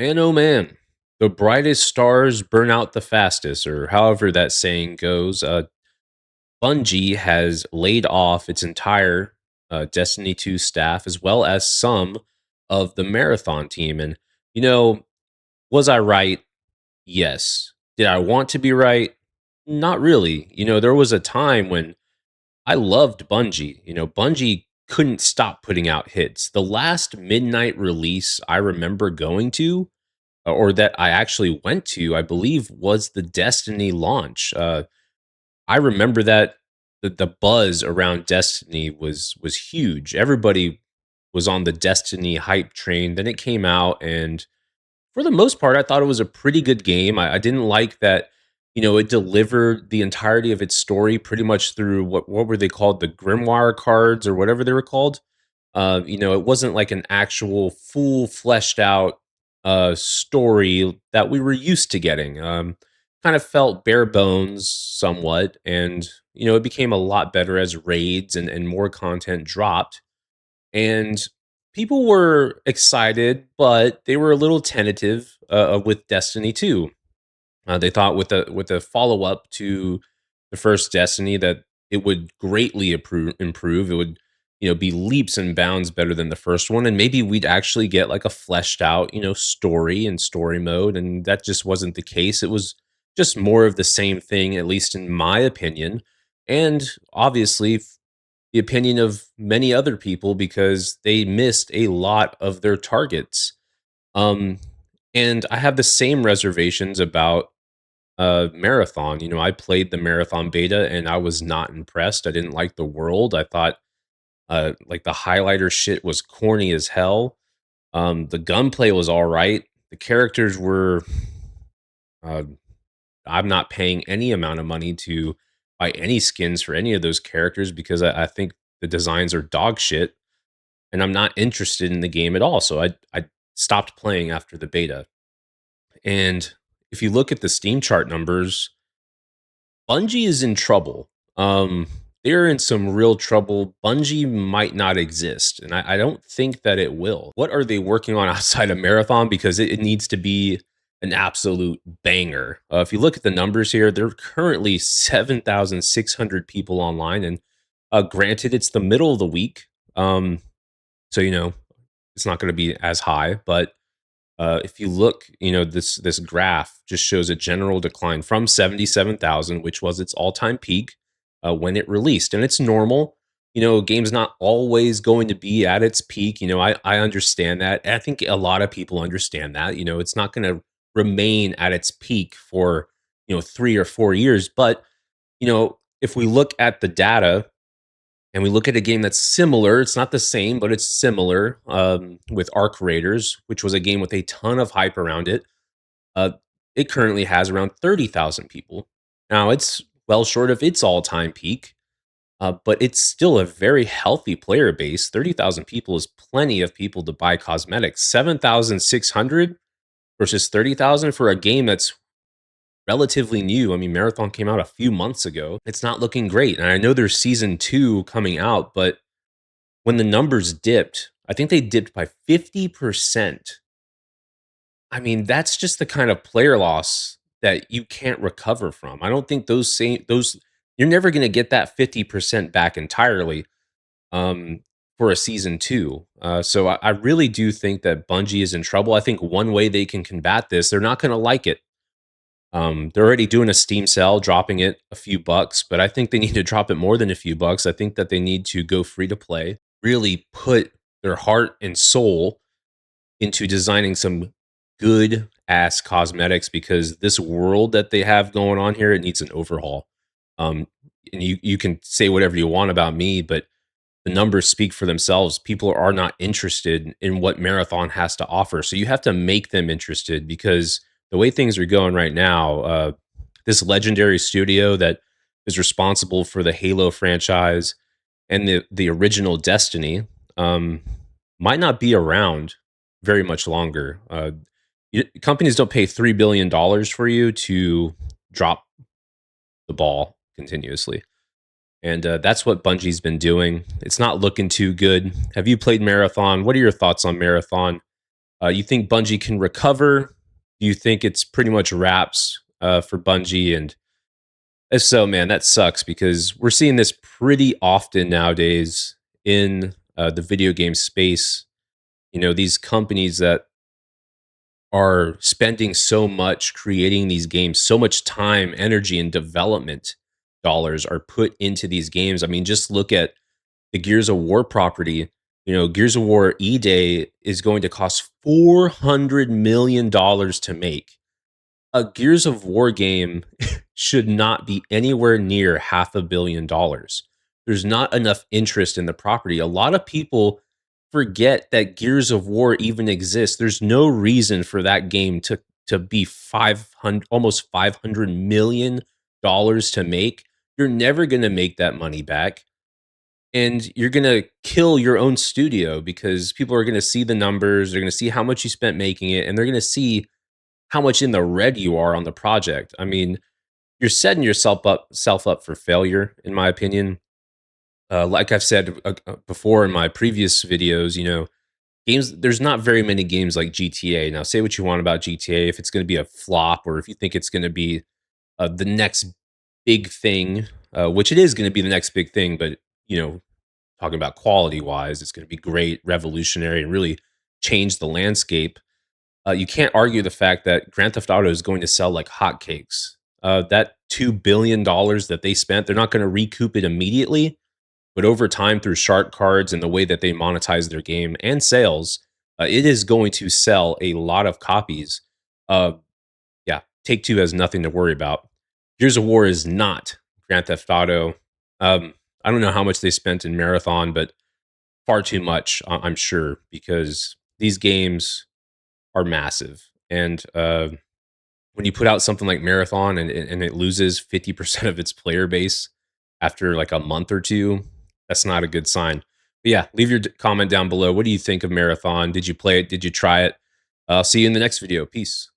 Man, oh man, the brightest stars burn out the fastest, or however that saying goes. Bungie has laid off its entire Destiny 2 staff, as well as some of the Marathon team. And, you know, was I right? Yes. Did I want to be right? Not really. There was a time when I loved Bungie. Bungie couldn't stop putting out hits. The last midnight release I remember going to, or that I actually went to, I believe, was the Destiny launch. I remember that the buzz around Destiny was huge. Everybody was on the Destiny hype train. Then it came out, and for the most part, I thought it was a pretty good game. I didn't like that, it delivered the entirety of its story pretty much through what were they called, the Grimoire cards or whatever they were called. It wasn't like an actual full fleshed out story that we were used to getting. Kind of felt bare bones somewhat, and it became a lot better as raids and more content dropped. And people were excited, but they were a little tentative with Destiny 2. They thought with a follow up to the first Destiny that it would greatly improve. It would be leaps and bounds better than the first one, and maybe we'd actually get like a fleshed out story and story mode, and that just wasn't the case. It was just more of the same thing, at least in my opinion, and obviously the opinion of many other people because they missed a lot of their targets. Um, and I have the same reservations about Marathon. I played the Marathon beta and I was not impressed. I didn't like the world. I thought like the highlighter shit was corny as hell. The gunplay was all right. The characters were. Uh, I'm not paying any amount of money to buy any skins for any of those characters because I think the designs are dog shit, and I'm not interested in the game at all. So I stopped playing after the beta. And if you look at the Steam chart numbers, Bungie is in trouble. They're in some real trouble. Bungie might not exist, and I don't think that it will. What are they working on outside of Marathon? Because it needs to be an absolute banger. If you look at the numbers here, there are currently 7,600 people online, and granted, it's the middle of the week, so it's not going to be as high, but if you look, this graph just shows a general decline from 77,000, which was its all-time peak when it released, and it's normal. A game's not always going to be at its peak. I understand that. And I think a lot of people understand that. It's not going to remain at its peak for 3 or 4 years. But if we look at the data and we look at a game that's similar, it's not the same, but it's similar with Arc Raiders, which was a game with a ton of hype around it. Uh, it currently has around 30,000 people. Now, it's well short of its all time peak, but it's still a very healthy player base. 30,000 people is plenty of people to buy cosmetics. 7,600 versus 30,000 for a game that's relatively new. I mean, Marathon came out a few months ago. It's not looking great. And I know there's season 2 coming out, but when the numbers dipped, I think they dipped by 50%. I mean, that's just the kind of player loss that you can't recover from. I don't think those you're never going to get that 50% back entirely for a season 2. So I really do think that Bungie is in trouble. I think one way they can combat this, they're not going to like it. They're already doing a Steam sale, dropping it a few bucks, but I think they need to drop it more than a few bucks. I think that they need to go free to play, really put their heart and soul into designing some good ass cosmetics because this world that they have going on here, it needs an overhaul. And you can say whatever you want about me, but the numbers speak for themselves. People are not interested in what Marathon has to offer. So you have to make them interested because the way things are going right now, this legendary studio that is responsible for the Halo franchise and the original Destiny might not be around very much longer. Companies don't pay $3 billion for you to drop the ball continuously. And that's what Bungie's been doing. It's not looking too good. Have you played Marathon? What are your thoughts on Marathon? You think Bungie can recover? Do you think it's pretty much wraps for Bungie? And if so, man, that sucks because we're seeing this pretty often nowadays in the video game space. These companies that are spending so much creating these games, so much time, energy, and development dollars are put into these games. I mean, just look at the Gears of War property. Gears of War E Day is going to cost $400 million to make. A Gears of War game should not be anywhere near $500 million. There's not enough interest in the property. A lot of people forget that Gears of War even exists. There's no reason for that game to be 500 almost $500 million to make. You're never going to make that money back, and you're going to kill your own studio because people are going to see the numbers, they're going to see how much you spent making it, and they're going to see how much in the red you are on the project. I mean, you're setting yourself up for failure, in my opinion. Like I've said before in my previous videos, games. There's not very many games like GTA. Now, say what you want about GTA, if it's going to be a flop, or if you think it's going to be the next big thing, which it is going to be the next big thing, but talking about quality wise, it's going to be great, revolutionary, and really change the landscape. You can't argue the fact that Grand Theft Auto is going to sell like hotcakes. That $2 billion that they spent, they're not going to recoup it immediately, but over time through shark cards and the way that they monetize their game and sales, it is going to sell a lot of copies. Uh, yeah, Take Two has nothing to worry about. Gears of War is not Grand Theft Auto. I don't know how much they spent in Marathon, but far too much, I'm sure, because these games are massive. And when you put out something like Marathon and it loses 50% of its player base after like a month or two, that's not a good sign. But yeah, leave your comment down below. What do you think of Marathon? Did you play it? Did you try it? I'll see you in the next video. Peace.